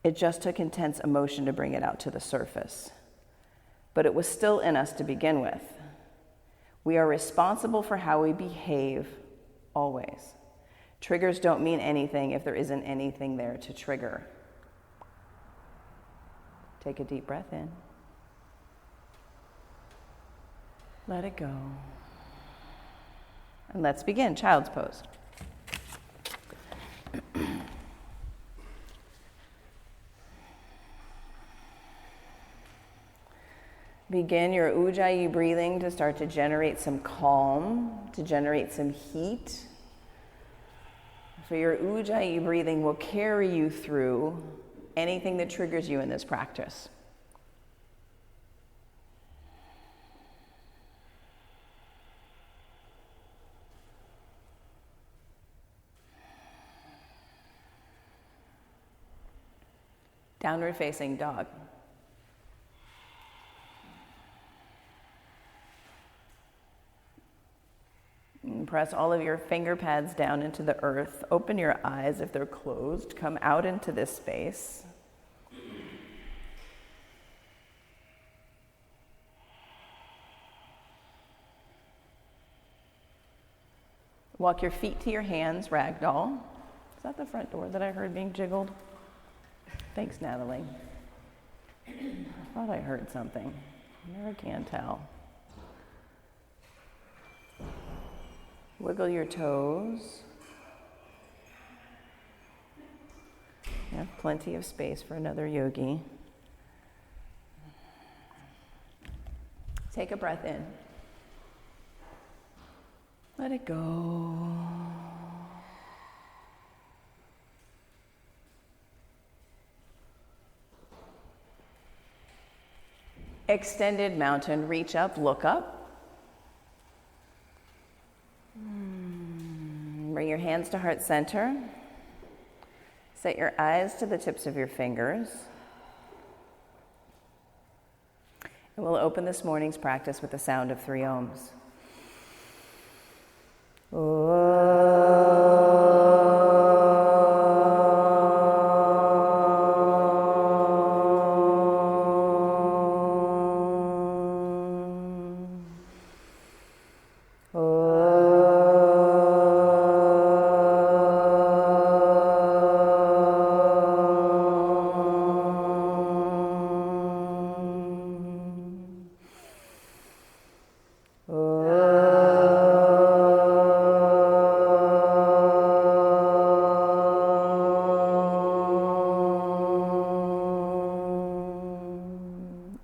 It just took intense emotion to bring it out to the surface. But it was still in us to begin with. We are responsible for how we behave, always. Triggers don't mean anything if there isn't anything there to trigger. Take a deep breath in. Let it go. And let's begin, child's pose. Begin your Ujjayi breathing to start to generate some calm, to generate some heat. For your Ujjayi breathing will carry you through anything that triggers you in this practice. Downward facing dog. Press all of your finger pads down into the earth. Open your eyes if they're closed. Come out into this space. Walk your feet to your hands, ragdoll. Is that the front door that I heard being jiggled? Thanks, Natalie. I thought I heard something. I never can tell. Wiggle your toes. You have plenty of space for another yogi. Take a breath in. Let it go. Extended mountain, reach up, look up. Bring your hands to heart center. Set your eyes to the tips of your fingers. And we'll open this morning's practice with the sound of 3 ohms.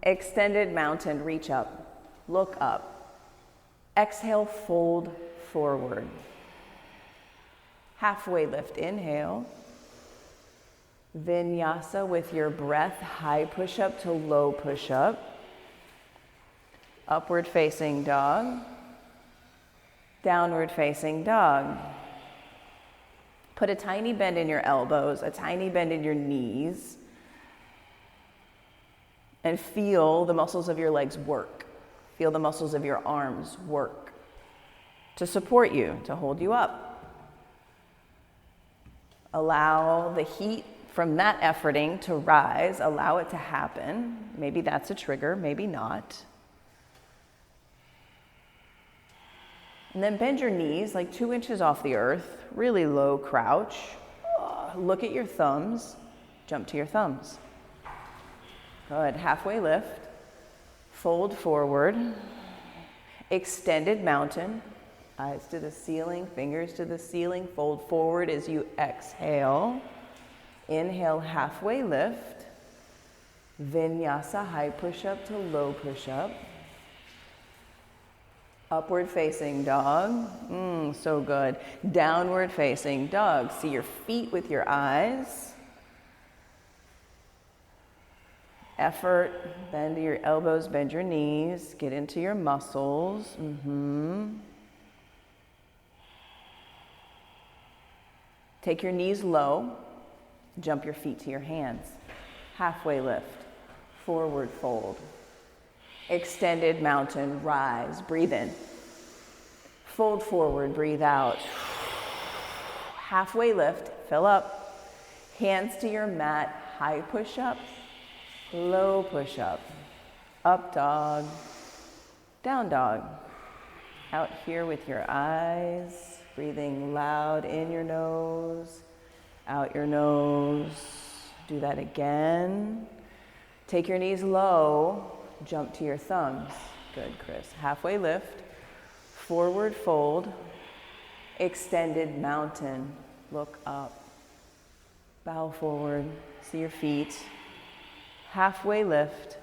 Extended mountain, reach up, look up. Exhale, fold forward. Halfway lift, inhale. Vinyasa with your breath, high push-up to low push-up. Upward facing dog. Downward facing dog. Put a tiny bend in your elbows, a tiny bend in your knees. And feel the muscles of your legs work. Feel the muscles of your arms work to support you, to hold you up. Allow the heat from that efforting to rise. Allow it to happen. Maybe that's a trigger, maybe not. And then bend your knees like 2 inches off the earth, really low crouch. Look at your thumbs. Jump to your thumbs. Good, halfway lift, fold forward, extended mountain, eyes to the ceiling, fingers to the ceiling, fold forward as you exhale. Inhale, halfway lift, vinyasa, high push-up to low push-up. Upward facing dog, so good. Downward facing dog, see your feet with your eyes. Effort, bend your elbows, bend your knees, get into your muscles. Take your knees low, jump your feet to your hands. Halfway lift, forward fold. Extended mountain, rise, breathe in. Fold forward, breathe out. Halfway lift, fill up. Hands to your mat, high push-up, low push-up, up dog, down dog. Out here with your eyes, breathing loud in your nose, out your nose. Do that again. Take your knees low, jump to your thumbs. Good, Chris. Halfway lift, forward fold, extended mountain. Look up, bow forward, see your feet. Halfway lift,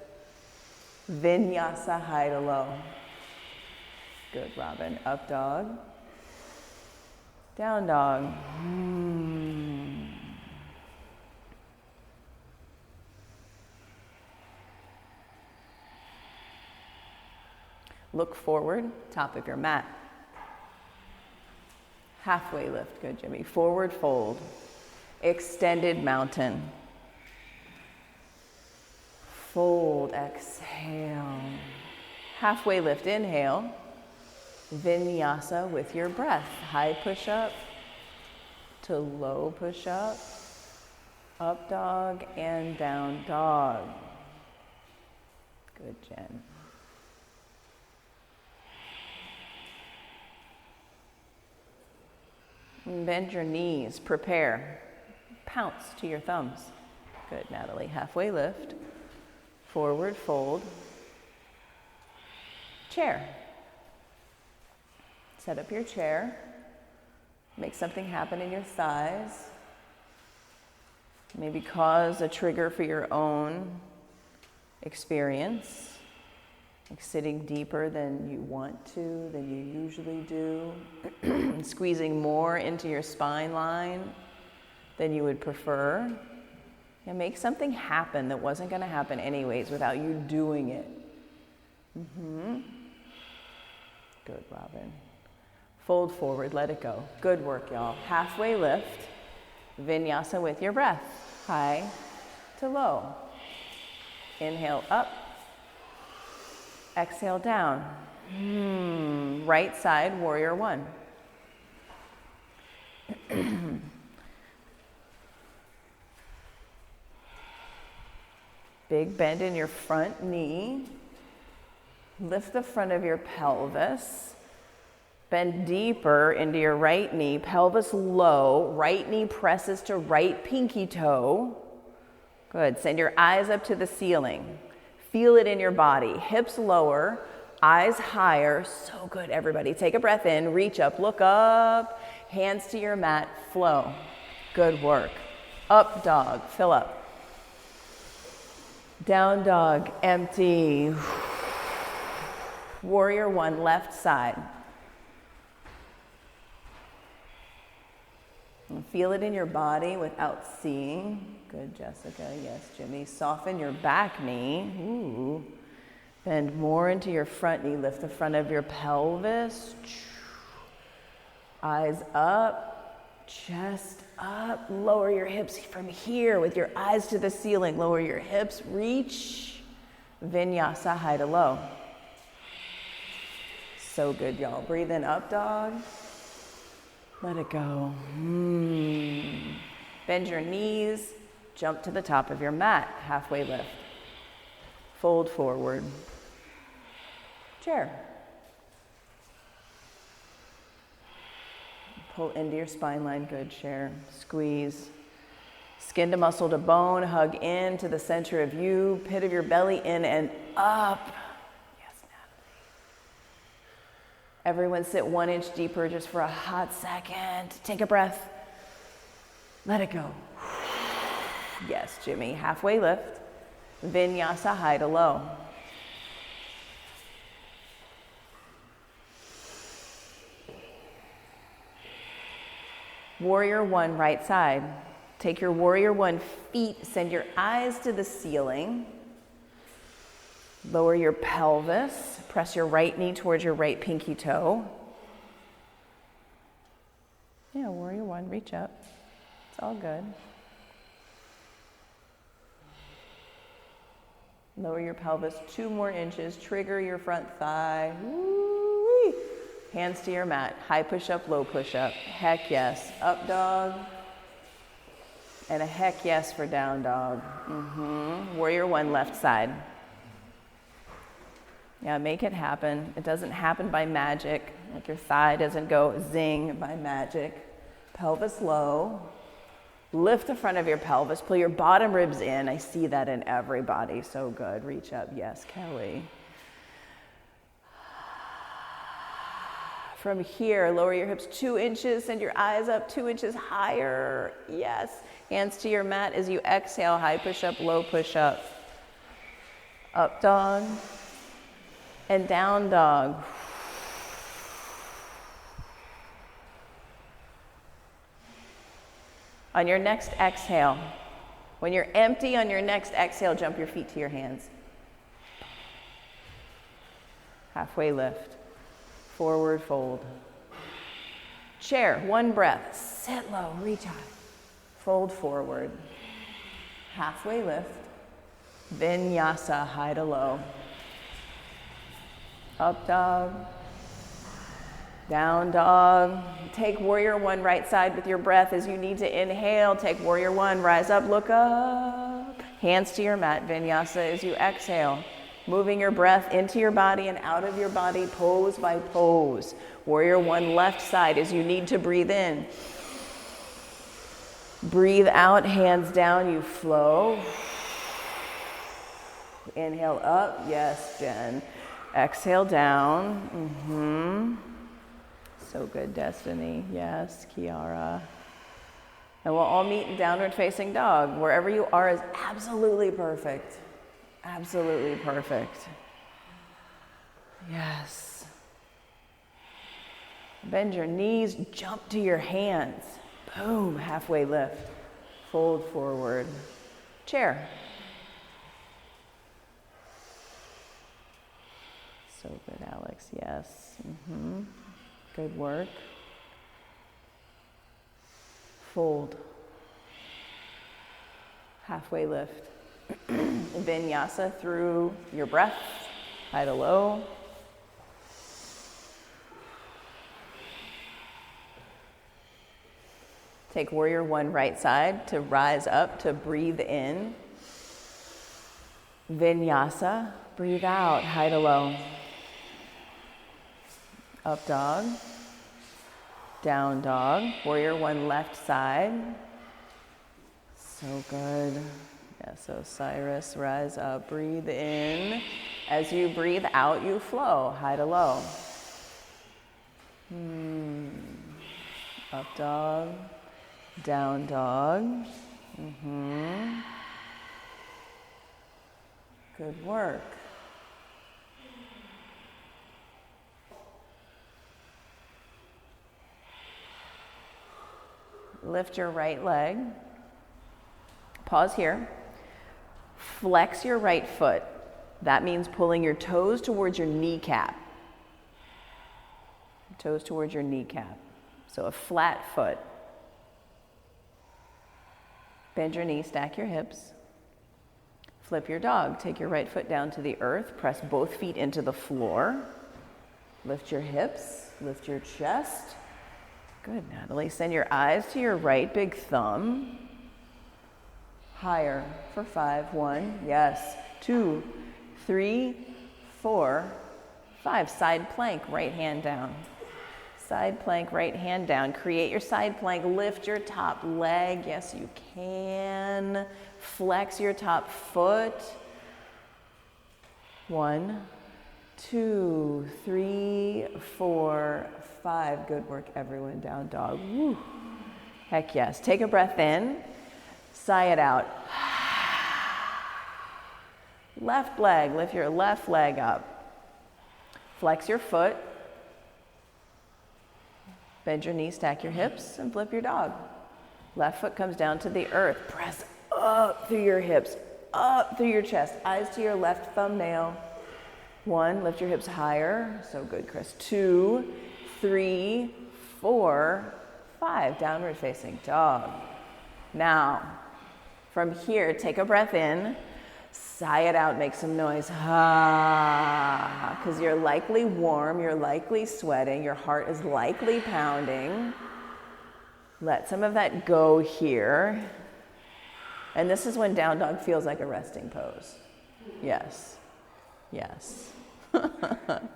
vinyasa high to low. Good, Robin. Up dog, down dog. Look forward, top of your mat. Halfway lift, good, Jimmy. Forward fold, extended mountain. Fold, exhale. Halfway lift, inhale. Vinyasa with your breath. High push-up to low push-up, up dog and down dog. Good, Jen. Bend your knees, prepare. Pounce to your thumbs. Good, Natalie. Halfway lift, forward fold, chair. Set up your chair. Make something happen in your thighs. Maybe cause a trigger for your own experience. Like sitting deeper than you want to, than you usually do. Squeezing more into your spine line than you would prefer. And make something happen that wasn't going to happen anyways without you doing it. Good, Robin. Fold forward, let it go. Good work, y'all. Halfway lift, vinyasa with your breath. High to low. Inhale up. Exhale down. Right side, warrior one. Big bend in your front knee. Lift the front of your pelvis. Bend deeper into your right knee, pelvis low. Right knee presses to right pinky toe. Good. Send your eyes up to the ceiling. Feel it in your body. Hips lower, eyes higher. So good, everybody. Take a breath in, reach up, look up. Hands to your mat, flow. Good work. Up dog, fill up. Down dog, empty. Warrior one, left side. And feel it in your body without seeing. Good, Jessica. Yes, Jimmy. Soften your back knee. Ooh. Bend more into your front knee. Lift the front of your pelvis. Eyes up. Chest up. Lower your hips from here with your eyes to the ceiling. Lower your hips. Reach. Vinyasa high to low. So good, y'all. Breathe in, up dog. Let it go. Bend your knees. Jump to the top of your mat. Halfway lift. Fold forward. Chair. Pull into your spine line. Good, chair. Squeeze. Skin to muscle to bone. Hug in to the center of you. Pit of your belly in and up. Everyone sit 1 inch deeper just for a hot second. Take a breath. Let it go. Yes, Jimmy. Halfway lift. Vinyasa high to low. Warrior one, right side. Take your warrior one feet. Send your eyes to the ceiling. Lower your pelvis. Press your right knee towards your right pinky toe. Yeah, warrior one, reach up. It's all good. Lower your pelvis 2 more inches. Trigger your front thigh. Woo-wee. Hands to your mat. High push-up, low push-up. Heck yes. Up dog. And a heck yes for down dog. Warrior one, left side. Yeah, make it happen. It doesn't happen by magic. Like your thigh doesn't go zing by magic. Pelvis low. Lift the front of your pelvis. Pull your bottom ribs in. I see that in everybody. So good. Reach up. Yes, Kelly. From here, lower your hips 2 inches. Send your eyes up 2 inches higher. Yes. Hands to your mat as you exhale. High push-up, low push-up. Up dog and down dog. On your next exhale, when you're empty on your next exhale, jump your feet to your hands. Halfway lift. Forward fold. Chair, 1 breath. Sit low, reach high. Fold forward. Halfway lift. Vinyasa, high to low. Up dog. Down dog. Take warrior one right side with your breath as you need to inhale. Take warrior one, rise up, look up. Hands to your mat, vinyasa as you exhale. Moving your breath into your body and out of your body, pose by pose. Warrior one, left side as you need to breathe in. Breathe out, hands down, you flow. Inhale up, yes, Jen. Exhale down. So good, Destiny. Yes, Kiara. And we'll all meet in downward facing dog. Wherever you are is absolutely perfect. Absolutely perfect. Yes. Bend your knees, jump to your hands. Boom, halfway lift. Fold forward. Chair. So good, Alex. Yes. Good work. Fold. Halfway lift. Vinyasa through your breath, high to low. Take warrior one right side to rise up, to breathe in. Vinyasa, breathe out, high to low. Up dog, down dog, warrior one left side. So good. Yes, Osiris, rise up, breathe in. As you breathe out, you flow, high to low. Up dog, down dog. Good work. Lift your right leg. Pause here. Flex your right foot. That means pulling your toes towards your kneecap. Toes towards your kneecap. So a flat foot. Bend your knees, stack your hips. Flip your dog. Take your right foot down to the earth. Press both feet into the floor. Lift your hips. Lift your chest. Good, Natalie. Send your eyes to your right big thumb. Higher for 5. 1, yes. 2, 3, 4, 5. Side plank, right hand down. Side plank, right hand down. Create your side plank. Lift your top leg. Yes, you can. Flex your top foot. 1, 2, 3, 4, 5. Good work, everyone. Down dog. Woo. Heck yes. Take a breath in. Sigh it out. Left leg. Lift your left leg up. Flex your foot. Bend your knees, stack your hips, and flip your dog. Left foot comes down to the earth. Press up through your hips, up through your chest. Eyes to your left thumbnail. 1, lift your hips higher. So good, Chris. 2, 3, 4, 5. Downward facing dog. Now, from here, take a breath in. Sigh it out, make some noise. Because you're likely warm, you're likely sweating, your heart is likely pounding. Let some of that go here. And this is when down dog feels like a resting pose. Yes. Yes.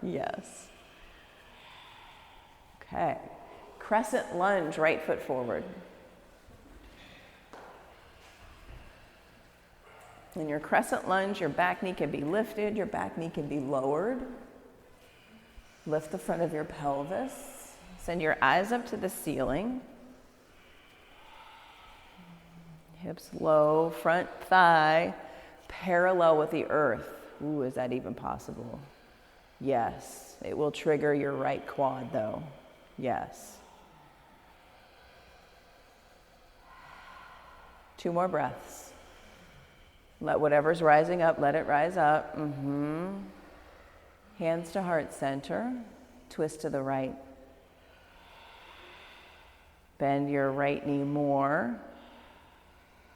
Yes. Okay. Crescent lunge, right foot forward. In your crescent lunge, your back knee can be lifted, your back knee can be lowered. Lift the front of your pelvis. Send your eyes up to the ceiling. Hips low, front thigh parallel with the earth. Ooh, is that even possible? Yes. It will trigger your right quad though. Yes. 2 more breaths. Let whatever's rising up, let it rise up. Hands to heart center. Twist to the right. Bend your right knee more.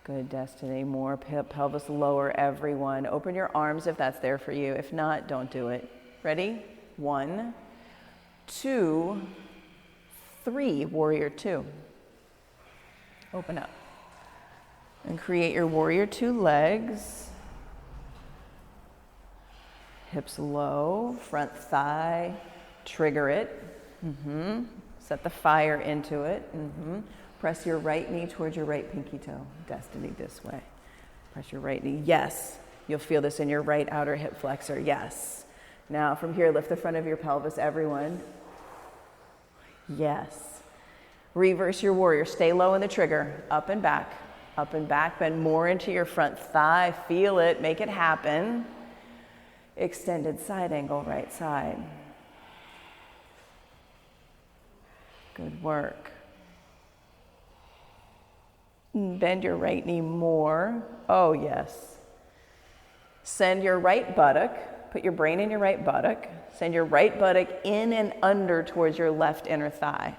Good, Destiny. More. Pelvis lower, everyone. Open your arms if that's there for you. If not, don't do it. Ready? 1, 2, 3. Warrior 2. Open up. And create your warrior 2 legs. Hips low, front thigh, trigger it. Set the fire into it. Press your right knee towards your right pinky toe. Destiny this way. Press your right knee. Yes. You'll feel this in your right outer hip flexor. Yes. Now from here, lift the front of your pelvis, everyone. Yes. Reverse your warrior. Stay low in the trigger. Up and back. Up and back. Bend more into your front thigh. Feel it. Make it happen. Extended side angle, right side. Good work. Bend your right knee more. Oh, yes. Send your right buttock. Put your brain in your right buttock. Send your right buttock in and under towards your left inner thigh.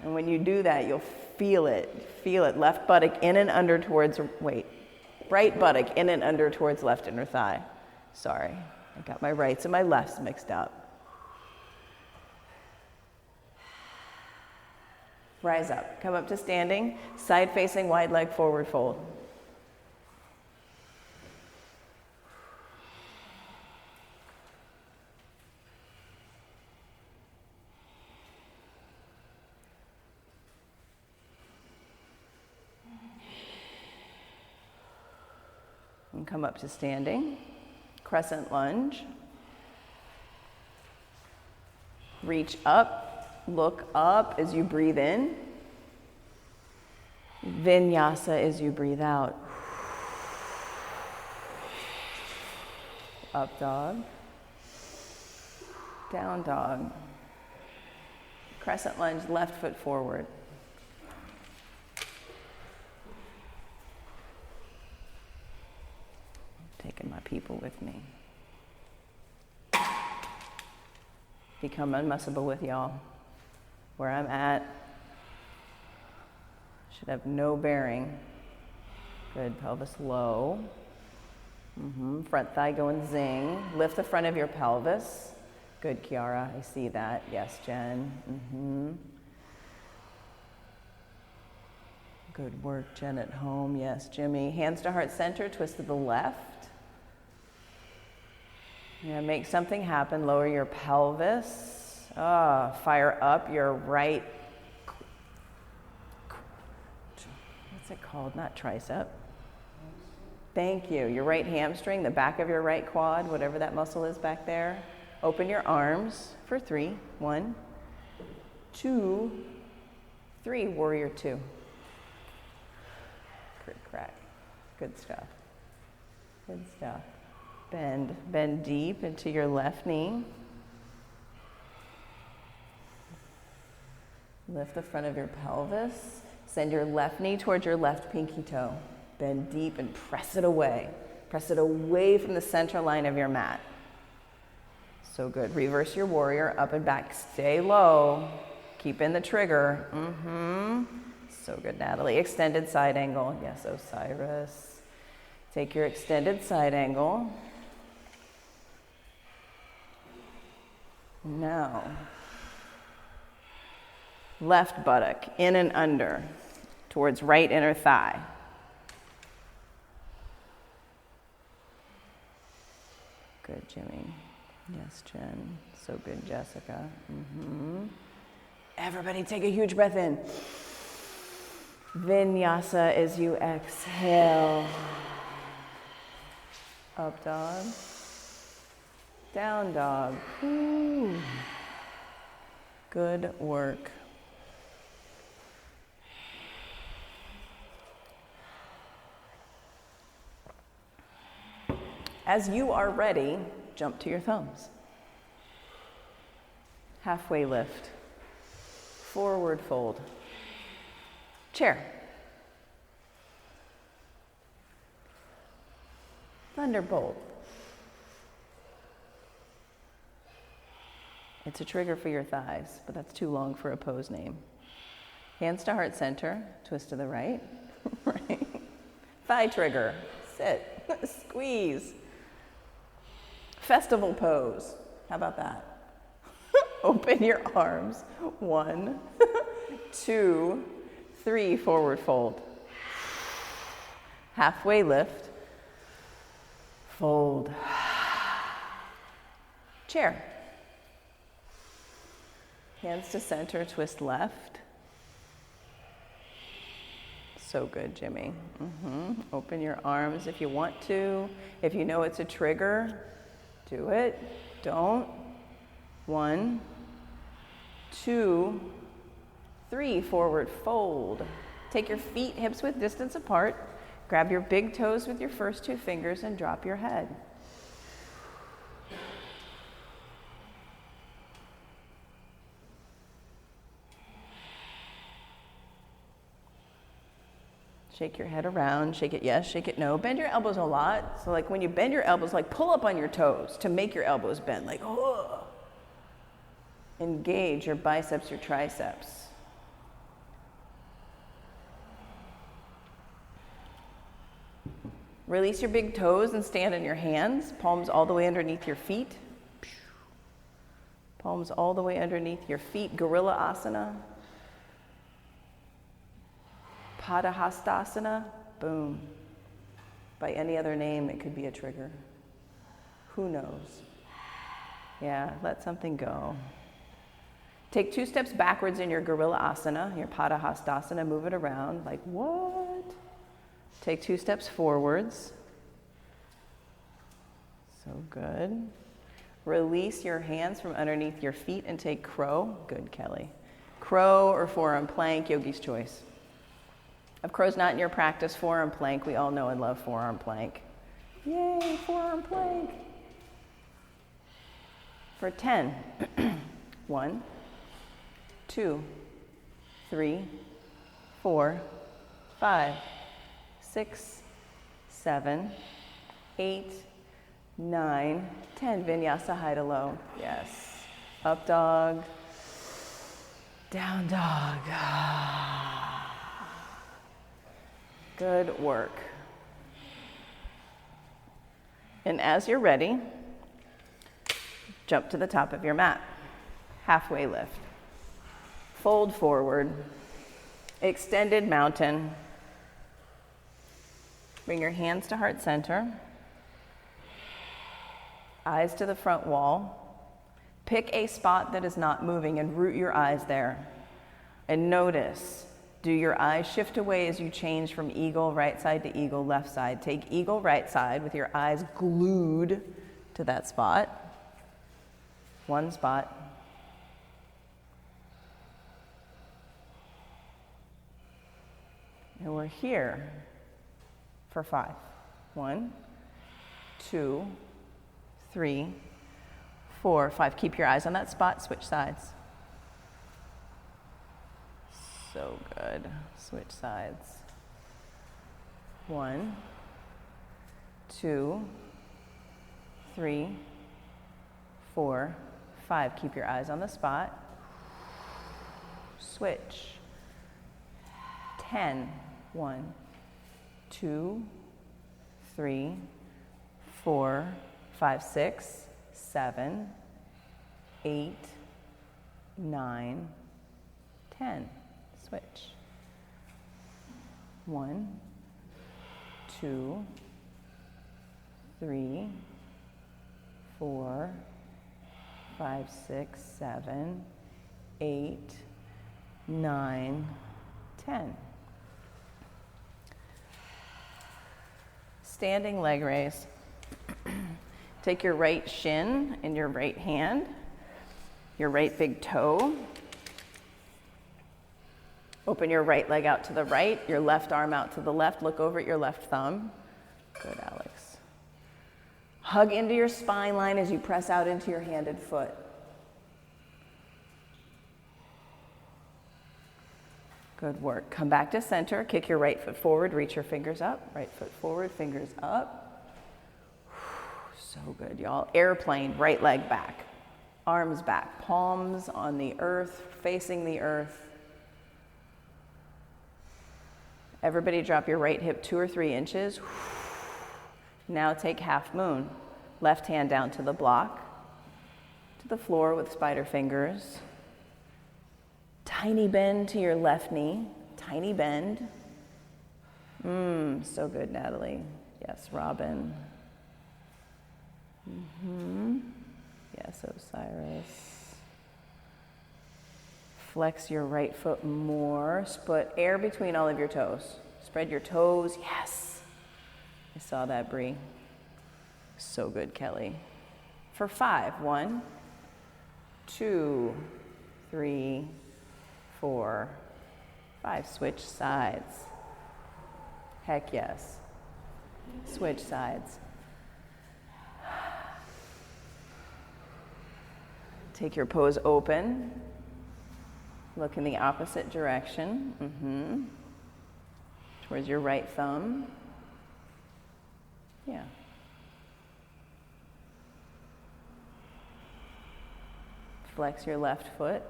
And when you do that, you'll feel it. Feel it. Left buttock in and under towards, right buttock in and under towards left inner thigh. Sorry, I got my rights and my lefts mixed up. Rise up. Come up to standing. Side facing wide leg forward fold. And come up to standing. Crescent lunge. Reach up. Look up as you breathe in. Vinyasa as you breathe out. Up dog. Down dog. Crescent lunge, left foot forward. Taking my people with me. Become unmessable with y'all. Where I'm at should have no bearing. Good, pelvis low. Front thigh going zing. Lift the front of your pelvis. Good, Kiara, I see that. Yes, Jen. Good work, Jen at home. Yes, Jimmy. Hands to heart center, twist to the left. Yeah, make something happen. Lower your pelvis. Fire up your right, what's it called? Not tricep. Thank you. Your right hamstring, the back of your right quad, whatever that muscle is back there. Open your arms for 3. 1, 2, 3. Warrior 2. Crack. Good stuff. Good stuff. Bend deep into your left knee. Lift the front of your pelvis. Send your left knee towards your left pinky toe. Bend deep and press it away. Press it away from the center line of your mat. So good. Reverse your warrior, up and back. Stay low. Keep in the trigger. So good, Natalie. Extended side angle. Yes, Osiris. Take your extended side angle. Now, left buttock, in and under. towards right inner thigh. Good, Jimmy. Yes, Jen. So good, Jessica. Everybody take a huge breath in. Vinyasa as you exhale. Up dog. Down dog. Ooh. Good work. As you are ready, jump to your thumbs. Halfway lift. Forward fold. Chair. Thunderbolt. It's a trigger for your thighs, but that's too long for a pose name. Hands to heart center, twist to the right. Right. Thigh trigger, sit, squeeze. Festival pose, how about that? Open your arms, 1, 2, 3, forward fold. Halfway lift, fold. Chair. Hands to center, twist left. So good, Jimmy. Open your arms if you want to. If you know it's a trigger, do it. Don't. 1, 2, 3, forward fold. Take your feet hips width distance apart. Grab your big toes with your first 2 fingers and drop your head. Shake your head around, shake it yes, shake it no. Bend your elbows a lot. So like when you bend your elbows, like pull up on your toes to make your elbows bend, like oh. Engage your biceps, your triceps. Release your big toes and stand on your hands, palms all the way underneath your feet. Palms all the way underneath your feet, Gorilla Asana. Padahastasana, boom. By any other name, it could be a trigger. Who knows? Yeah, let something go. Take 2 steps backwards in your Gorilla Asana, your Padahastasana, move it around, like what? Take 2 steps forwards. So good. Release your hands from underneath your feet and take crow. Good, Kelly. Crow or forearm plank, yogi's choice. If crow's not in your practice, forearm plank. We all know and love forearm plank. Yay, forearm plank. For 10. 1, 2, 3, 4, 5, 6, 7, 8, 9, 10. Vinyasa high to low. Yes. Up dog. Down dog. Good work. And as you're ready, jump to the top of your mat. Halfway lift. Fold forward. Extended mountain. Bring your hands to heart center. Eyes to the front wall. Pick a spot that is not moving and root your eyes there. And notice, do your eyes shift away as you change from eagle right side to eagle left side? Take eagle right side with your eyes glued to that spot. One spot. And we're here for 5. 1, 2, 3, 4, 5. Keep your eyes on that spot. Switch sides. So good. Switch sides. 1, 2, 3, 4, 5. Keep your eyes on the spot. Switch. 10. 1, 2, 3, 4, 5, 6, 7, 8, 9, 10. Switch. 1, 2, 3, 4, 5, 6, 7, 8, 9, 10. Standing leg raise. Take your right shin in your right hand, your right big toe. Open your right leg out to the right, your left arm out to the left. Look over at your left thumb. Good, Alex. Hug into your spine line as you press out into your handed foot. Good work. Come back to center. Kick your right foot forward. Reach your fingers up. Right foot forward, fingers up. So good, y'all. Airplane, right leg back. Arms back. Palms on the earth, facing the earth. Everybody drop your right hip 2 or 3 inches. Now take half moon. Left hand down to the block, to the floor with spider fingers. Tiny bend to your left knee. Tiny bend. So good, Natalie. Yes, Robin. Yes, Osiris. Flex your right foot more. Put air between all of your toes. Spread your toes. Yes. I saw that, Bree. So good, Kelly. For 5. 1, 2, 3, 4, 5. Switch sides. Heck yes. Switch sides. Take your pose open. Look in the opposite direction. Towards your right thumb. Yeah. Flex your left foot.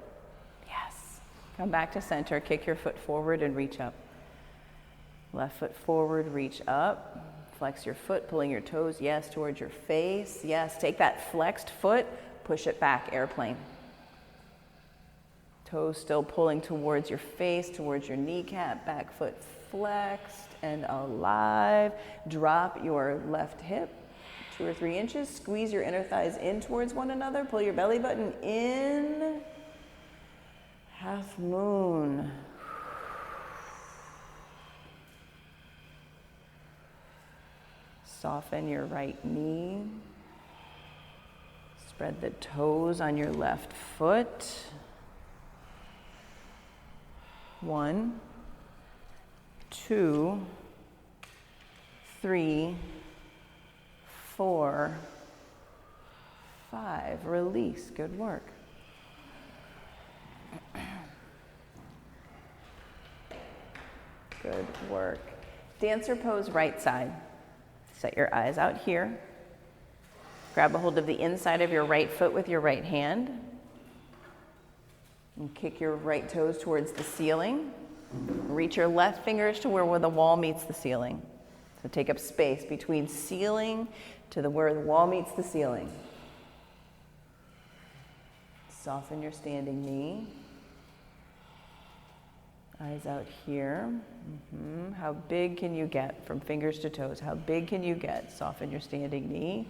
Yes. Come back to center. Kick your foot forward and reach up. Left foot forward, reach up. Flex your foot, pulling your toes, yes, towards your face. Yes, take that flexed foot, push it back, airplane. Toes still pulling towards your face, towards your kneecap, back foot flexed and alive. Drop your left hip 2 or 3 inches. Squeeze your inner thighs in towards one another. Pull your belly button in. Half moon. Soften your right knee. Spread the toes on your left foot. 1, 2, 3, 4, 5. Release. Good work. Good work. Dancer pose, right side. Set your eyes out here. Grab a hold of the inside of your right foot with your right hand. And kick your right toes towards the ceiling. Reach your left fingers to where the wall meets the ceiling. So take up space between ceiling to where the wall meets the ceiling. Soften your standing knee. Eyes out here. How big can you get from fingers to toes? How big can you get? Soften your standing knee.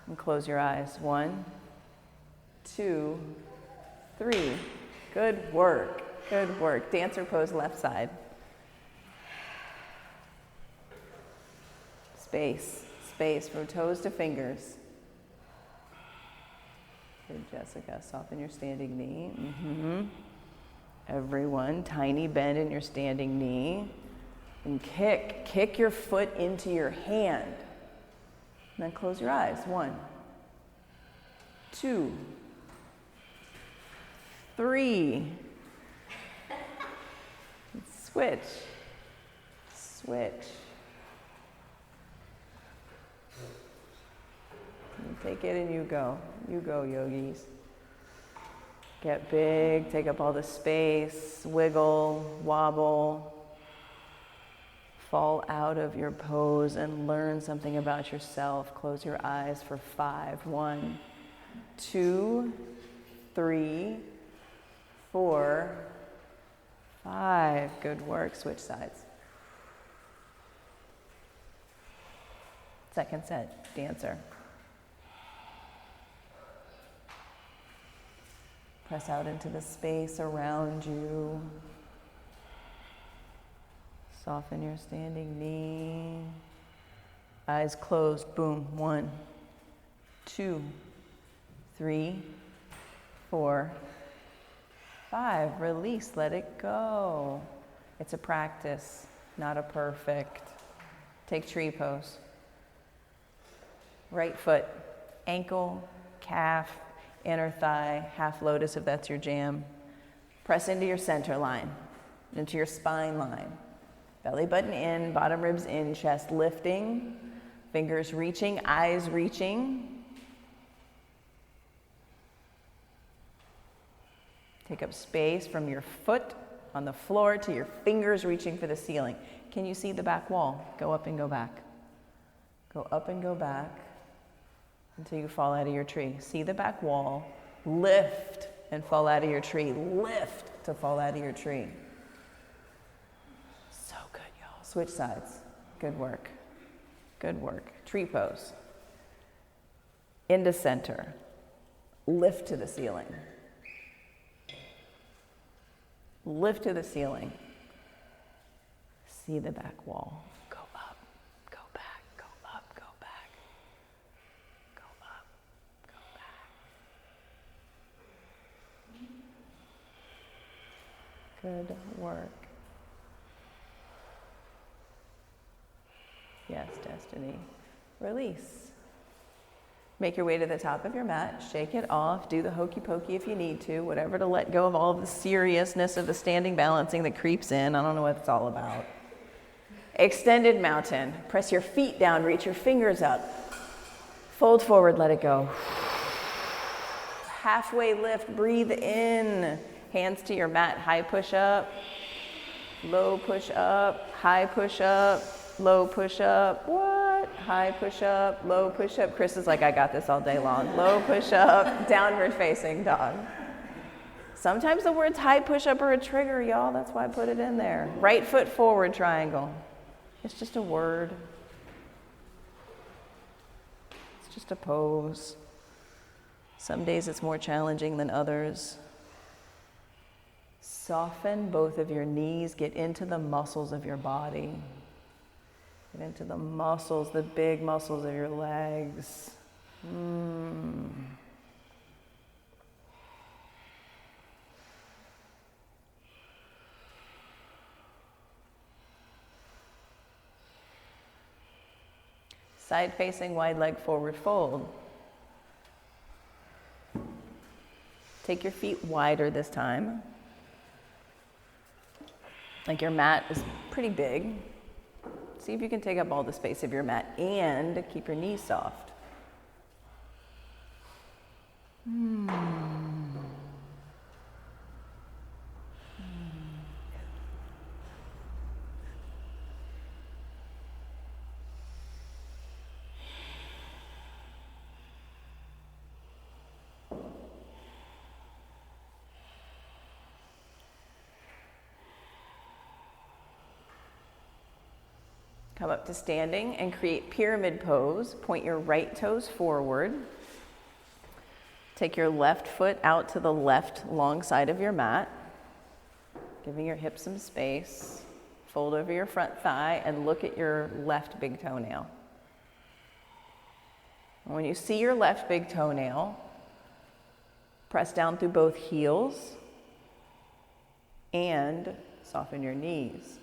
And close your eyes. 1, 2, 3. Good work. Good work. Dancer pose, left side. Space. Space from toes to fingers. Good, Jessica. Soften your standing knee. Everyone, tiny bend in your standing knee. And kick your foot into your hand. And then close your eyes. 1, 2, 3. Switch. Switch. You take it and you go. You go, yogis. Get big, take up all the space, wiggle, wobble. Fall out of your pose and learn something about yourself. Close your eyes for 5. 1, 2, 3, 4, 5. Good work. Switch sides. Second set, dancer. Press out into the space around you. Soften your standing knee. Eyes closed. Boom. 1, 2, 3, 4, 5. Release. Let it go. It's a practice, not a perfect. Take tree pose. Right foot, ankle, calf, inner thigh, half lotus if that's your jam. Press into your center line, into your spine line. Belly button in, bottom ribs in, chest lifting, fingers reaching, eyes reaching. Take up space from your foot on the floor to your fingers reaching for the ceiling. Can you see the back wall? Go up and go back. Go up and go back until you fall out of your tree. See the back wall, lift and fall out of your tree. Lift to fall out of your tree. So good, y'all. Switch sides. Good work. Good work. Tree pose. Into center. Lift to the ceiling. Lift to the ceiling. See the back wall. Go up, go back, go up, go back. Go up, go back. Good work. Yes, Destiny. Release. Make your way to the top of your mat, shake it off, do the hokey pokey if you need to, whatever to let go of all of the seriousness of the standing balancing that creeps in. I don't know what it's all about. Extended mountain. Press your feet down, reach your fingers up. Fold forward, let it go. Halfway lift, breathe in. Hands to your mat, high push up, low push up, high push up, low push up. What? High push up, low push up. Chris is like, I got this all day long. Low push up, downward facing dog. Sometimes the words high push up are a trigger, y'all. That's why I put it in there. Right foot forward triangle. It's just a word. It's just a pose. Some days it's more challenging than others. Soften both of your knees. Get into the muscles of your body. Get into the muscles, the big muscles of your legs. Side facing wide leg forward fold. Take your feet wider this time. Like your mat is pretty big. See if you can take up all the space of your mat and keep your knees soft. Come up to standing and create pyramid pose. Point your right toes forward. Take your left foot out to the left long side of your mat, giving your hips some space. Fold over your front thigh and look at your left big toenail. And when you see your left big toenail, press down through both heels and soften your knees.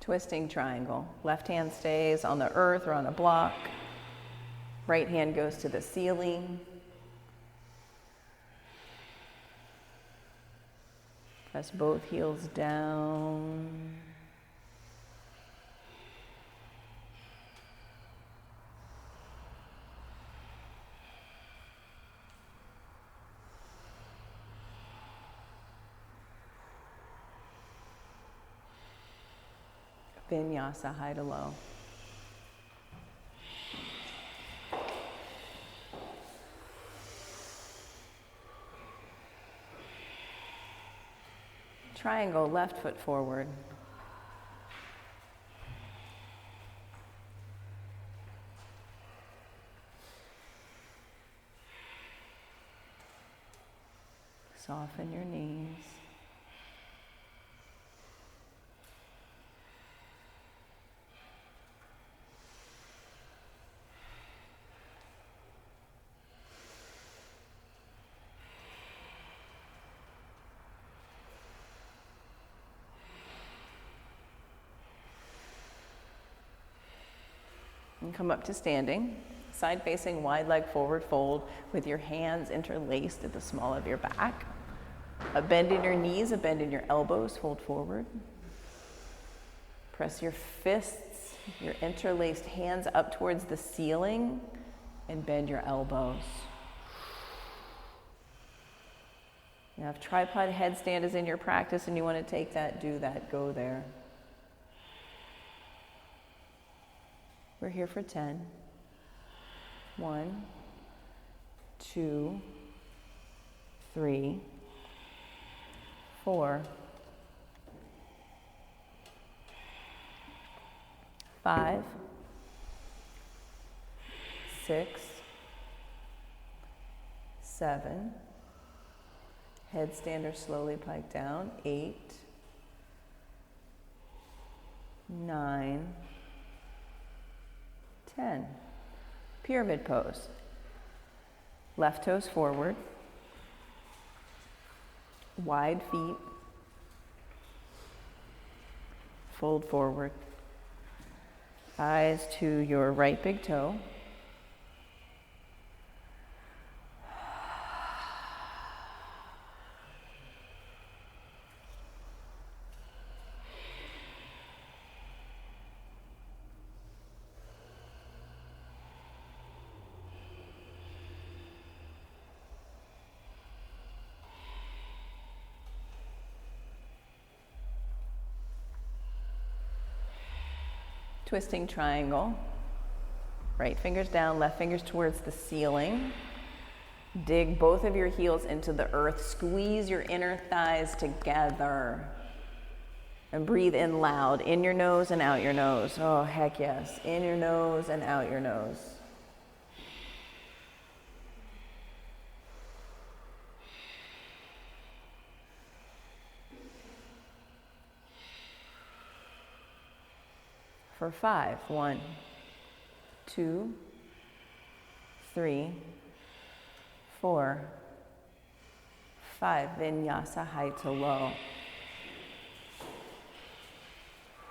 Twisting triangle. Left hand stays on the earth or on a block. Right hand goes to the ceiling. Press both heels down. Vinyasa, high to low. Triangle, left foot forward. Soften your knees. And come up to standing, side facing, wide leg forward fold with your hands interlaced at the small of your back. A bend in your knees, a bend in your elbows, fold forward. Press your fists, your interlaced hands up towards the ceiling and bend your elbows. Now if tripod headstand is in your practice and you want to take that, do that, go there. We're here for 10. 1, 2, 3, 4, 5, 6, 7. Headstand or slowly pike down. 8, 9, 10. Pyramid pose. Left toes forward. Wide feet. Fold forward. Eyes to your right big toe. Twisting triangle. Right fingers down, left fingers towards the ceiling. Dig both of your heels into the earth. Squeeze your inner thighs together. And breathe in loud. In your nose and out your nose. Oh, heck yes. In your nose and out your nose. For 5, 1, 2, 3, 4, 5. Vinyasa, high to low.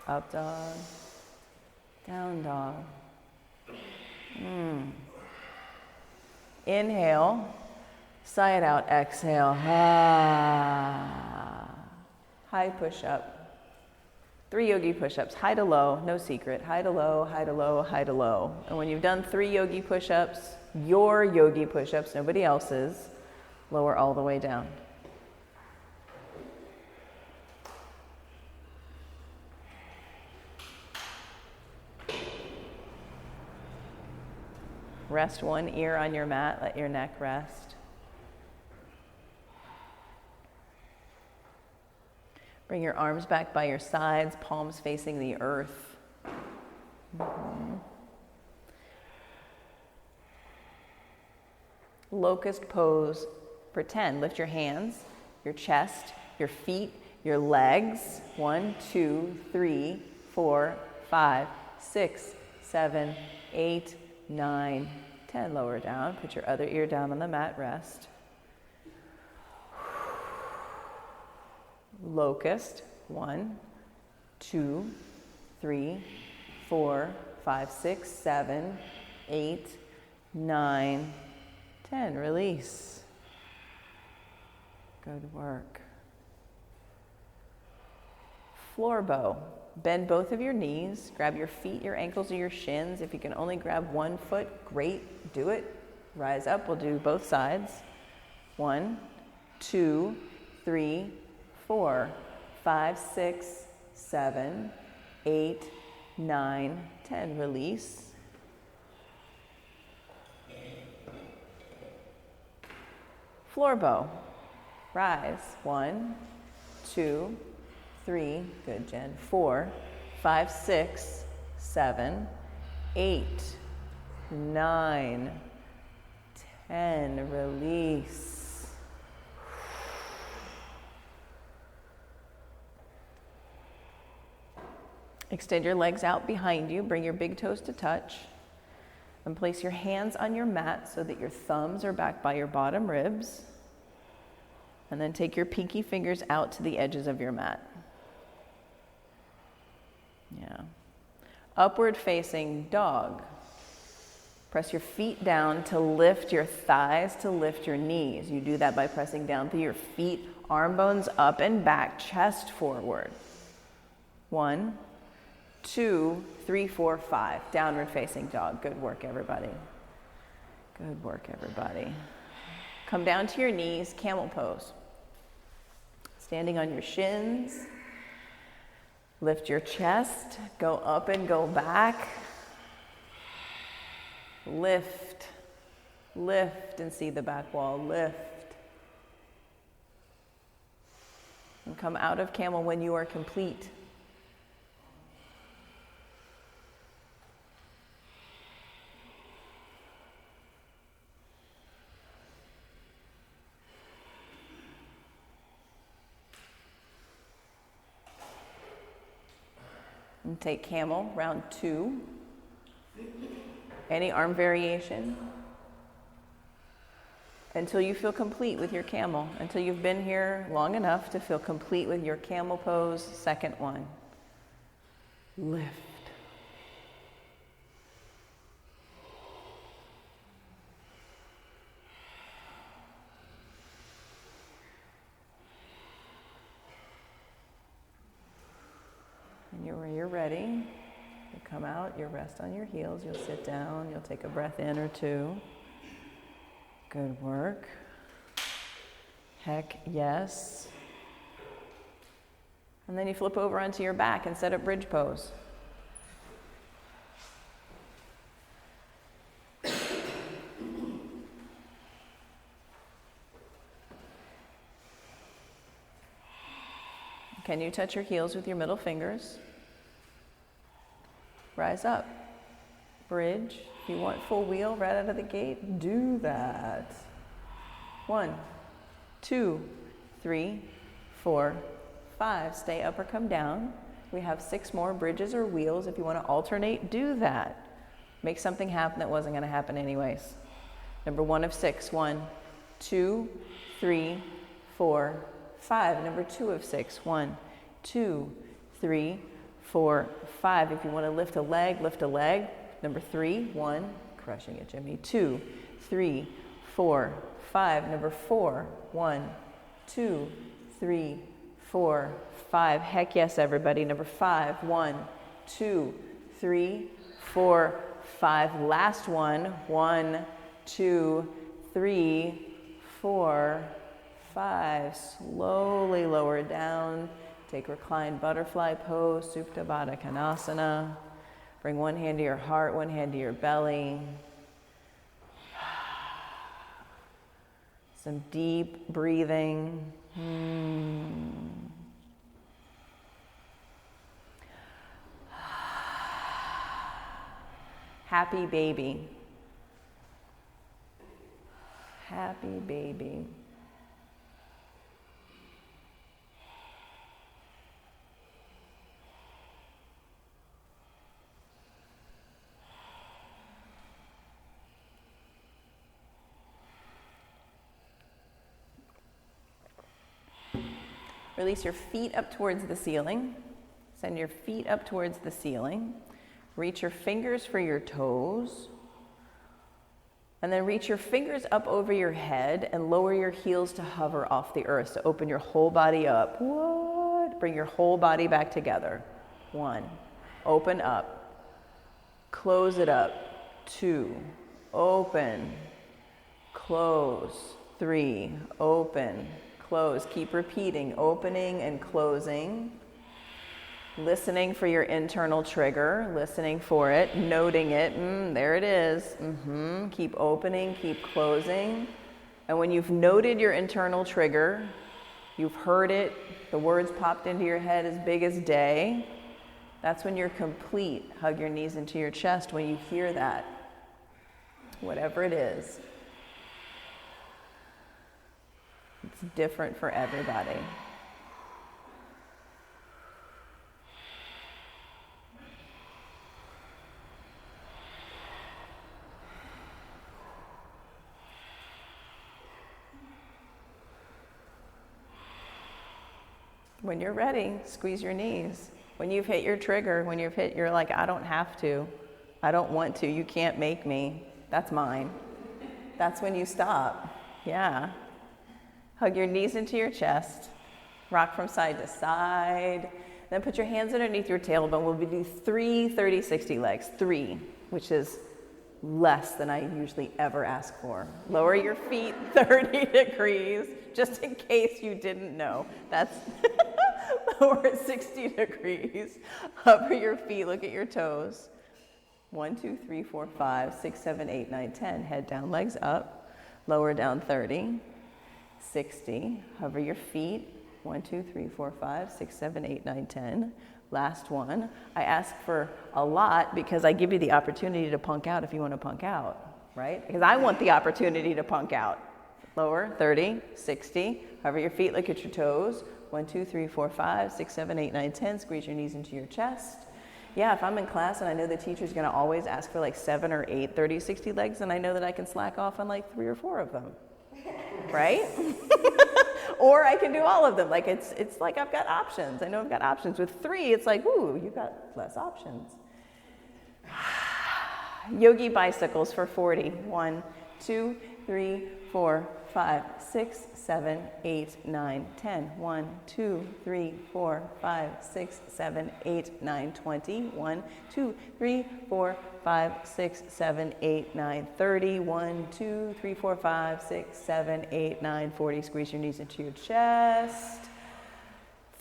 Up dog, down dog. Inhale, side out, exhale. Ah. High push up. 3 yogi push-ups, high to low, no secret. High to low, high to low, high to low. And when you've done 3 yogi push-ups, your yogi push-ups, nobody else's, lower all the way down. Rest one ear on your mat, let your neck rest. Bring your arms back by your sides, palms facing the earth. Locust pose for 10. Lift your hands, your chest, your feet, your legs. 1, 2, 3, 4, 5, 6, 7, 8, 9, 10. Lower down. Put your other ear down on the mat, rest. Locust, 1, 2, 3, 4, 5, 6, 7, 8, 9, 10. Release. Good work. Floor bow. Bend both of your knees. Grab your feet, your ankles, or your shins. If you can only grab one foot, great. Do it. Rise up. We'll do both sides. 1, 2, 3, 4, 5, 6, 7, 8, 9, 10. Release. Floor bow. Rise. 1, 2, 3. Good, Jen. 4, 5, 6, 7, 8, 9, 10. Release. Extend your legs out behind you. Bring your big toes to touch. And place your hands on your mat so that your thumbs are back by your bottom ribs. And then take your pinky fingers out to the edges of your mat. Yeah. Upward facing dog. Press your feet down to lift your thighs, to lift your knees. You do that by pressing down through your feet, arm bones up and back, chest forward. 1, 2, 3, 4, 5. Downward facing dog. Good work, everybody. Good work, everybody. Come down to your knees, camel pose. Standing on your shins. Lift your chest, go up and go back. Lift, lift and see the back wall, lift. And come out of camel when you are complete. And take camel, round 2. Any arm variation. Until you feel complete with your camel. Until you've been here long enough to feel complete with your camel pose, second one. Lift. And when you're ready, you come out, you rest on your heels, you'll sit down, you'll take a breath in or two. Good work. Heck yes. And then you flip over onto your back and set up bridge pose. Can you touch your heels with your middle fingers? Rise up. Bridge. If you want full wheel right out of the gate, do that. 1, 2, 3, 4, 5. Stay up or come down. We have 6 more bridges or wheels. If you want to alternate, do that. Make something happen that wasn't going to happen anyways. Number 1 of 6. 1, 2, 3, 4, 5. Number 2 of 6. 1, 2, 3, 4, 5. If you want to lift a leg, lift a leg. Number 3, 1, crushing it, Jimmy. 2, 3, 4, 5. Number 4, 1, 2, 3, 4, 5. Heck yes, everybody. Number 5, 1, 2, 3, 4, 5. Last one. 1, 2, 3, 4, 5. Slowly lower down. Take reclined butterfly pose, Supta Baddha Konasana. Bring one hand to your heart, one hand to your belly. Some deep breathing. Happy baby. Happy baby. Release your feet up towards the ceiling. Send your feet up towards the ceiling. Reach your fingers for your toes. And then reach your fingers up over your head and lower your heels to hover off the earth. So open your whole body up. What? Bring your whole body back together. 1. Open up. Close it up. 2. Open. Close. 3. Open. Close. Keep repeating, opening and closing. Listening for your internal trigger, listening for it, noting it. There it is. Keep opening, keep closing. And when you've noted your internal trigger, you've heard it, the words popped into your head as big as day, that's when you're complete. Hug your knees into your chest when you hear that, whatever it is. It's different for everybody. When you're ready, squeeze your knees. When you've hit your trigger, when you're like, I don't have to, I don't want to, you can't make me, that's mine. That's when you stop. Yeah. Hug your knees into your chest. Rock from side to side. Then put your hands underneath your tailbone. We'll do 3 30-60 legs. 3, which is less than I usually ever ask for. Lower your feet 30 degrees, just in case you didn't know. That's lower 60 degrees. Hover your feet, look at your toes. 1, 2, 3, 4, 5, 6, 7, 8, 9, 10. Head down, legs up. Lower down 30, 60. Hover your feet. 1, 2, 3, 4, 5, 6, 7, 8, 9, 10. Last one. I ask for a lot because I give you the opportunity to punk out if you want to punk out, right? Because I want the opportunity to punk out. Lower, 30, 60. Hover your feet, look at your toes. 1, 2, 3, 4, 5, 6, 7, 8, 9, 10. Squeeze your knees into your chest. Yeah, if I'm in class and I know the teacher's going to always ask for like 7 or 8 30-60 legs, then I know that I can slack off on like 3 or 4 of them, right? Or I can do all of them. Like it's like I've got options. I know I've got options. With 3, it's like, ooh, you've got less options. Yogi bicycles for 40. 1, 2, 3, 4, 5, 6, 7, 8, 9, 10. 1, 2, 3, 4, 5, 6, 7, 8, 9, 20. 1, 2, 3, 4, 5, 6, 7, 8, 9, 30. 1, 2, 3, 4, 5, 6, 7, 8, 9, 40. Squeeze your knees into your chest.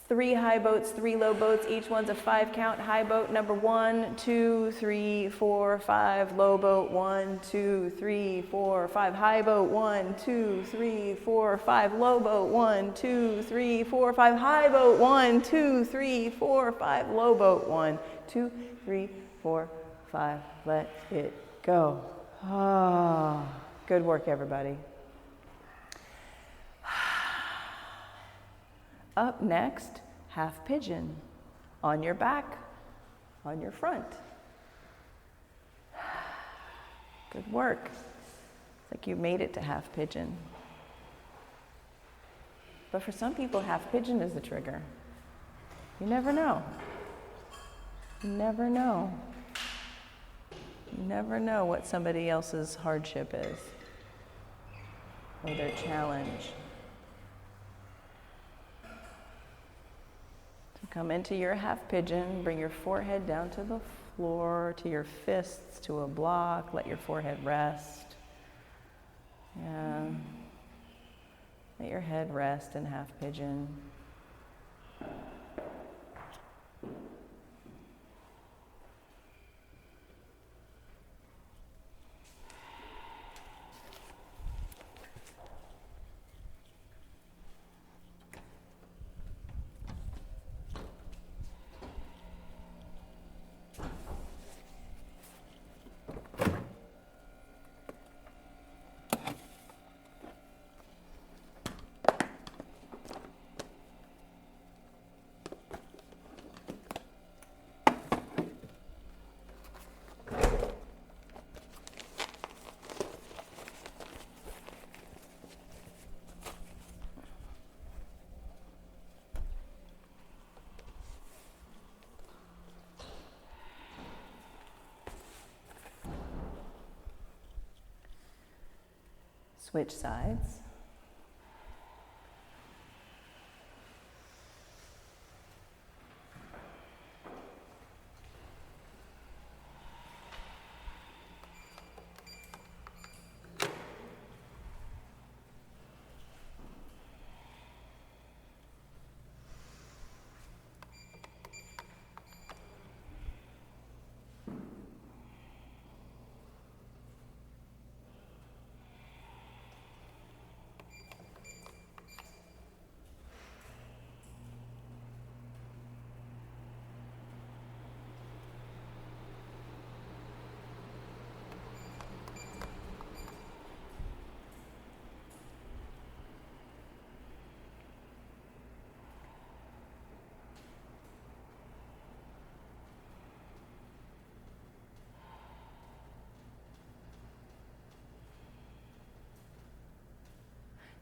3 high boats, 3 low boats. Each one's a 5 count. High boat number 1, 2, 3, 4, 5. Low boat 1, 2, 3, 4, 5. High boat 1, 2, 3, 4, 5. Low boat 1, 2, 3, 4, 5. High boat 1, 2, 3, 4, 5. Low boat 1, 2, 3, 4, 5. Let it go. Ah, good work, everybody. Up next, half pigeon. On your back, on your front. Good work. It's like you made it to half pigeon. But for some people, half pigeon is the trigger. You never know. You never know. You never know what somebody else's hardship is or their challenge. Come into your half pigeon, bring your forehead down to the floor, to your fists, to a block, let your forehead rest. Yeah. Let your head rest in half pigeon. Switch sides.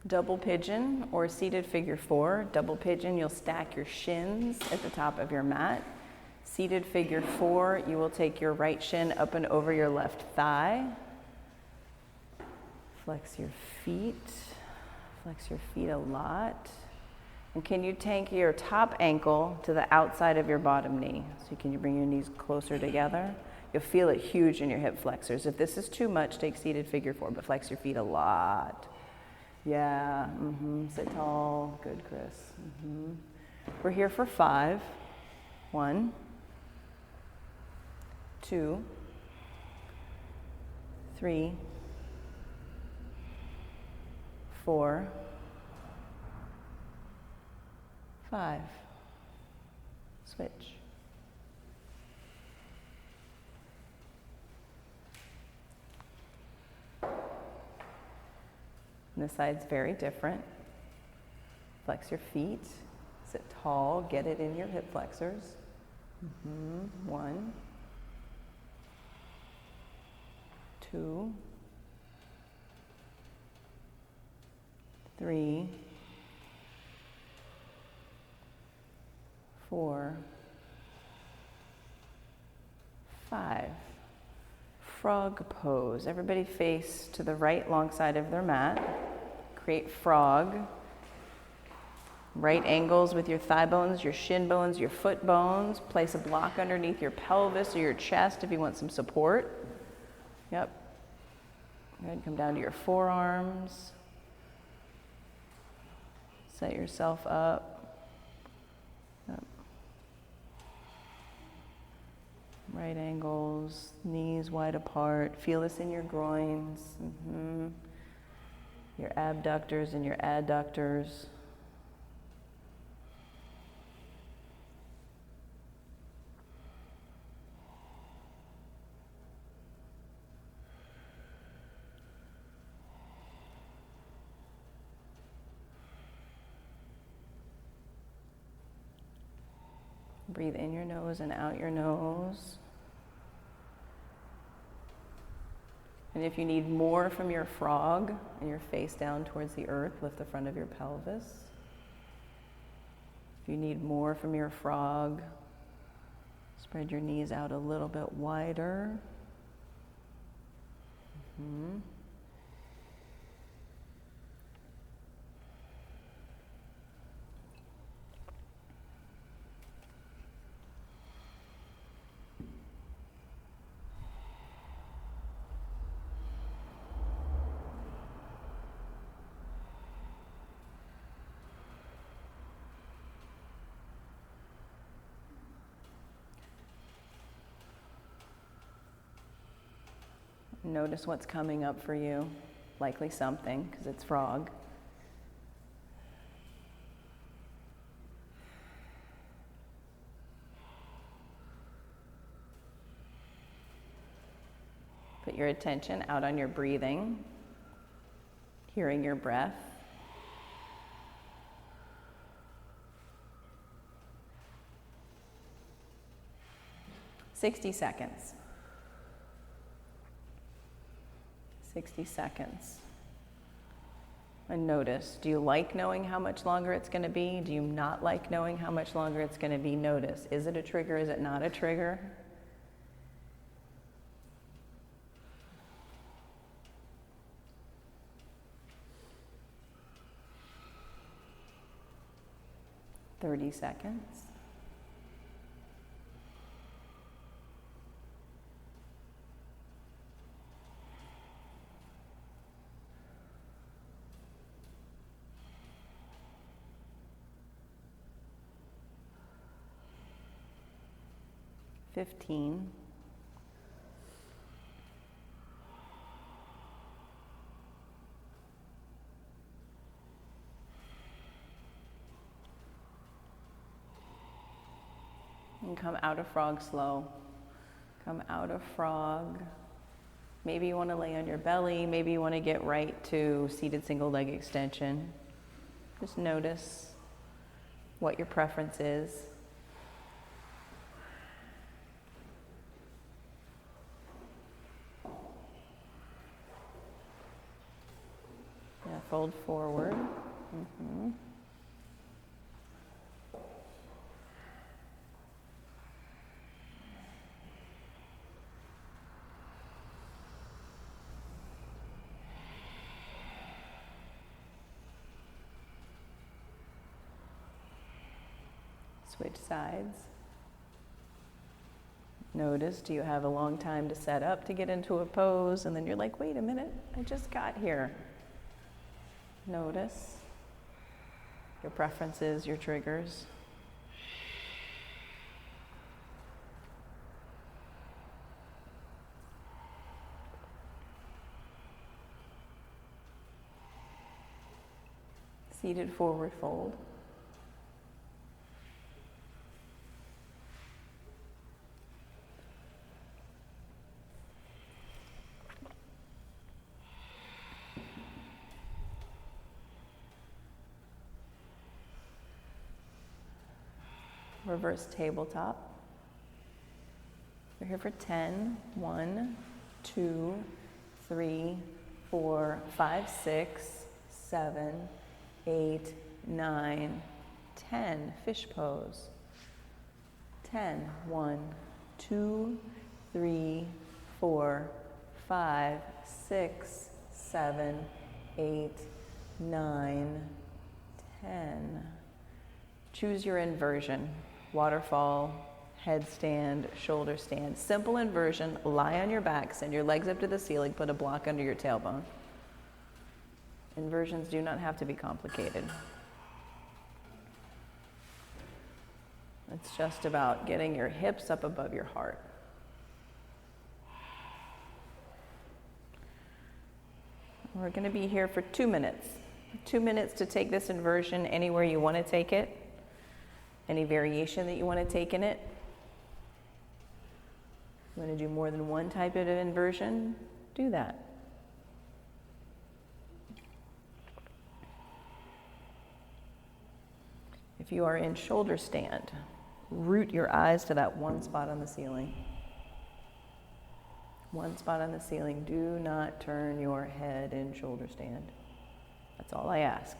Double pigeon or seated figure four. Double pigeon, you'll stack your shins at the top of your mat. Seated figure four, you will take your right shin up and over your left thigh. Flex your feet. Flex your feet a lot. And can you take your top ankle to the outside of your bottom knee? So can you bring your knees closer together? You'll feel it huge in your hip flexors. If this is too much, take seated figure four, but flex your feet a lot. Yeah, sit tall. Good, Chris. We're here for 5. 1, 2, 3, 4, 5. Switch. And this side's very different. Flex your feet, sit tall, get it in your hip flexors. 1, 2, 3, 4, 5. Frog pose. Everybody face to the right long side of their mat. Create frog. Right angles with your thigh bones, your shin bones, your foot bones. Place a block underneath your pelvis or your chest if you want some support. Yep. Good. Come down to your forearms. Set yourself up. Yep. Right angles, knees wide apart. Feel this in your groins. Your abductors and your adductors. Breathe in your nose and out your nose. And if you need more from your frog and your face down towards the earth, lift the front of your pelvis. If you need more from your frog, spread your knees out a little bit wider. Notice what's coming up for you. Likely something, because it's frog. Put your attention out on your breathing, hearing your breath. "60 seconds. 60 seconds. And notice, do you like knowing how much longer it's going to be? Do you not like knowing how much longer it's going to be? Notice, is it a trigger? Is it not a trigger? "30 seconds. "15. And come out of frog slow. Come out of frog. Maybe you want to lay on your belly. Maybe you want to get right to seated single leg extension. Just notice what your preference is. Yeah, Fold forward. Switch sides. Notice, do you have a long time to set up to get into a pose? And then you're like, wait a minute, I just got here. Notice your preferences, your triggers. Seated forward fold. Reverse tabletop. We're here for 10. 1, 2, 3, 4, 5, 6, 7, 8, 9, 10. Fish pose. 10. 1, 2, 3, 4, 5, 6, 7, 8, 9, 10. Choose your inversion. Waterfall, headstand, shoulder stand. Simple inversion, lie on your back, send your legs up to the ceiling, put a block under your tailbone. Inversions do not have to be complicated. It's just about getting your hips up above your heart. We're going to be here for 2 minutes. 2 minutes to take this inversion anywhere you want to take it. Any variation that you want to take in it. You want to do more than one type of inversion? Do that. If you are in shoulder stand, root your eyes to that one spot on the ceiling. One spot on the ceiling. Do not turn your head in shoulder stand. That's all I ask.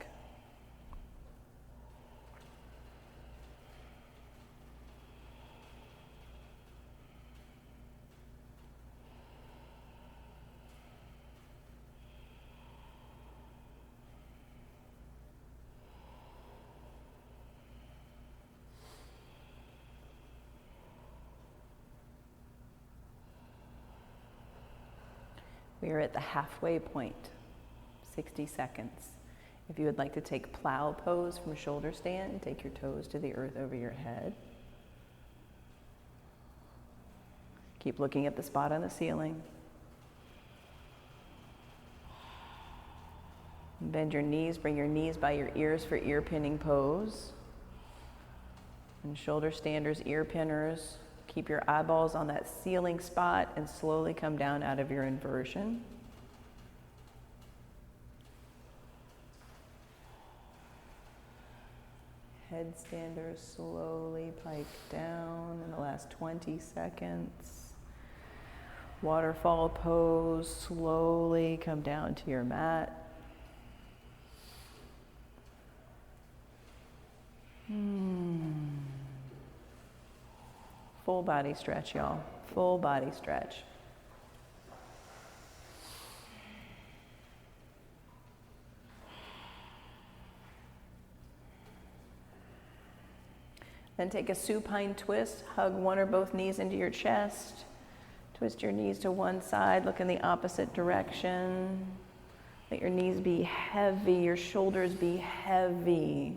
We are at the halfway point, 60 seconds. If you would like to take plow pose from shoulder stand, take your toes to the earth over your head. Keep looking at the spot on the ceiling. Bend your knees, bring your knees by your ears for ear pinning pose. And shoulder standers, ear pinners. Keep your eyeballs on that ceiling spot and slowly come down out of your inversion. Headstanders slowly pike down in the last 20 seconds. Waterfall pose, slowly come down to your mat. Full body stretch, y'all. Full body stretch. Then take a supine twist. Hug one or both knees into your chest. Twist your knees to one side. Look in the opposite direction. Let your knees be heavy. Your shoulders be heavy.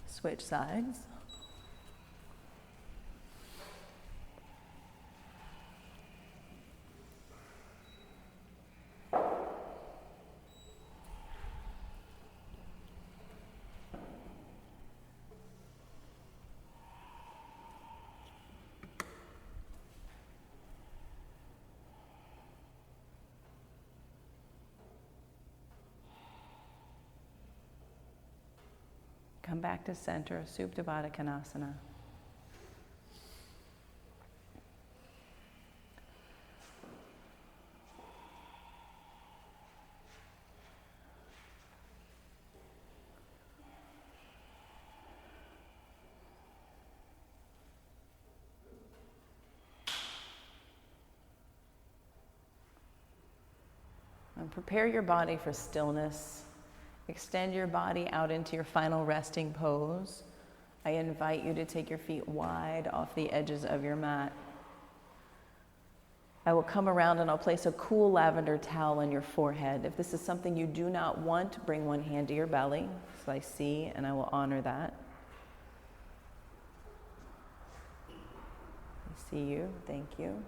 Switch sides. come back to center, Supta Baddha Konasana. And prepare your body for stillness. Extend your body out into your final resting pose. I invite you to take your feet wide off the edges of your mat. I will come around and I'll place a cool lavender towel on your forehead. If this is something you do not want, bring one hand to your belly, so I see, and I will honor that. I see you, thank you.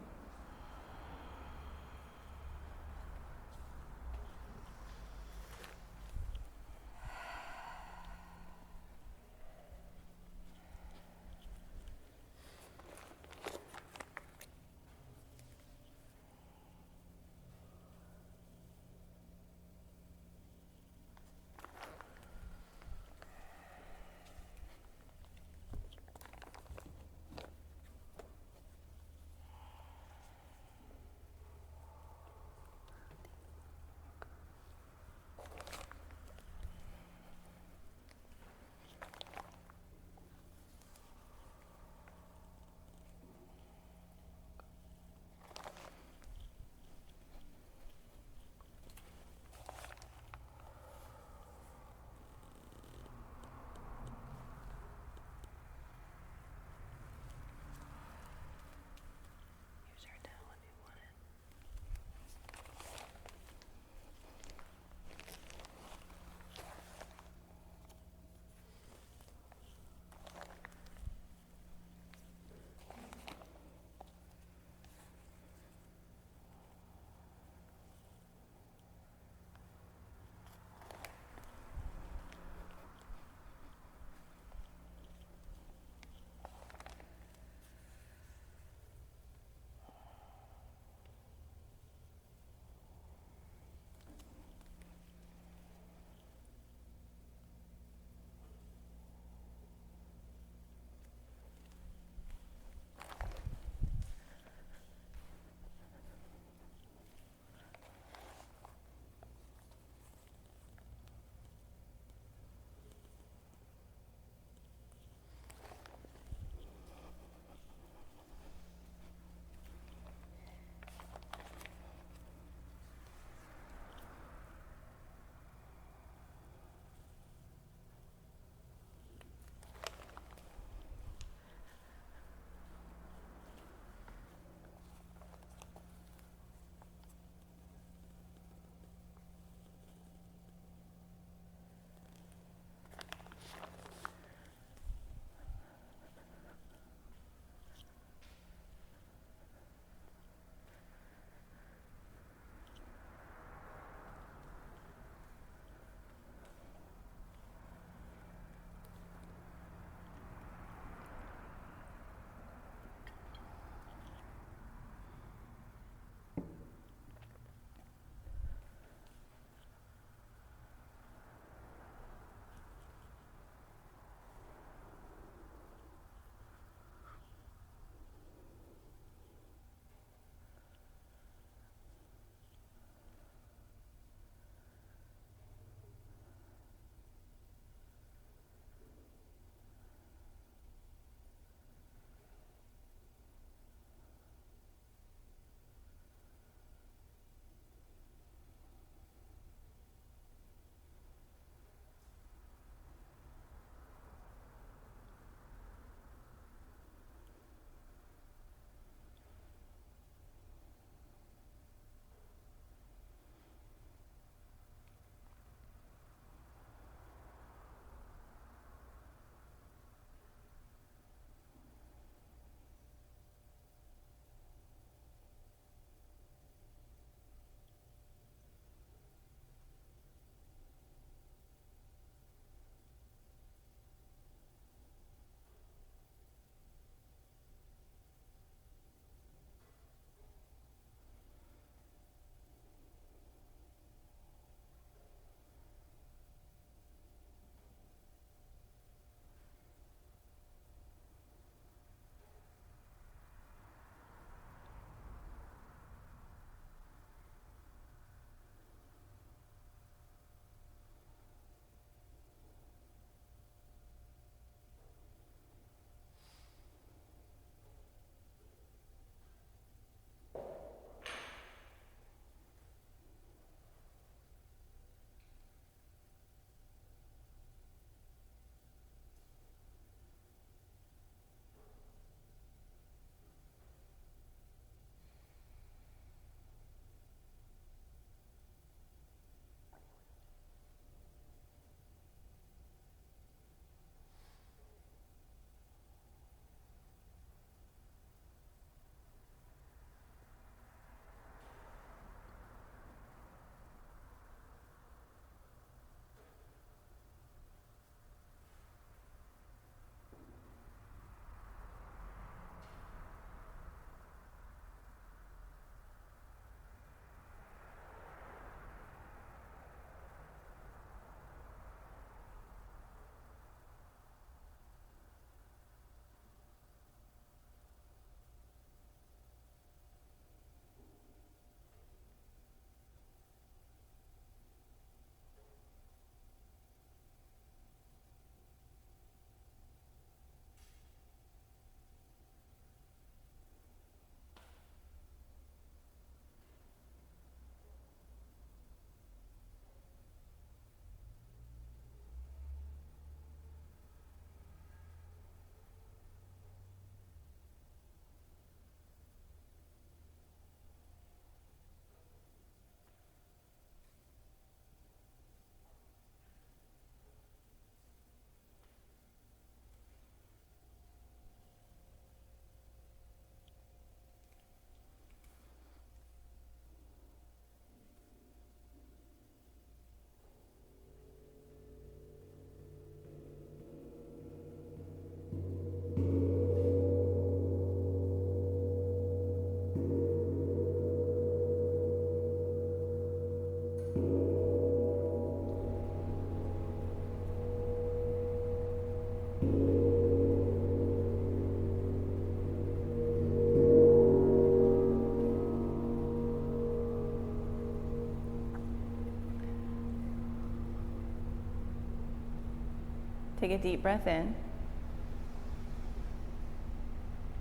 take a deep breath in.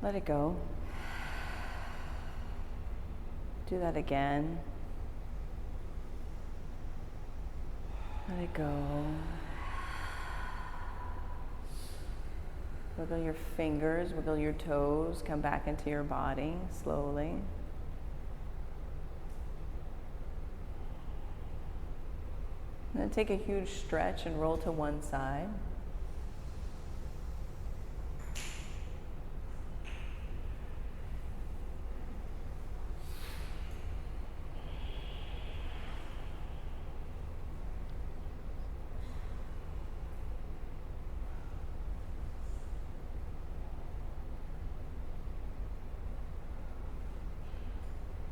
Let it go. Do that again. Let it go. Wiggle your fingers, wiggle your toes, come back into your body slowly. And then take a huge stretch and roll to one side.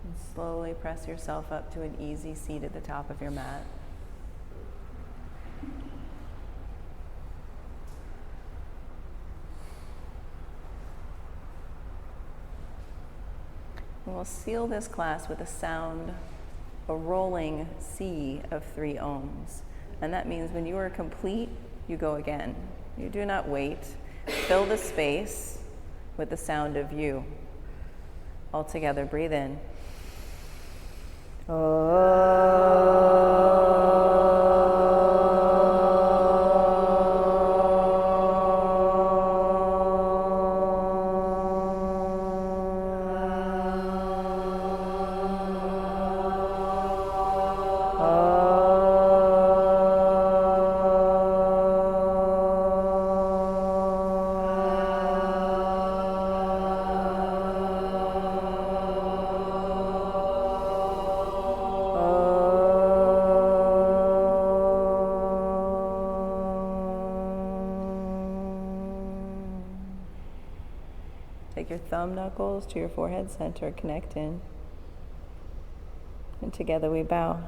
And slowly press yourself up to an easy seat at the top of your mat. And we'll seal this class with a sound, a rolling C of 3 ohms. And that means when you are complete, you go again. You do not wait. Fill the space with the sound of you. All together, breathe in. Take your thumb knuckles to your forehead center, connect in. And together we bow.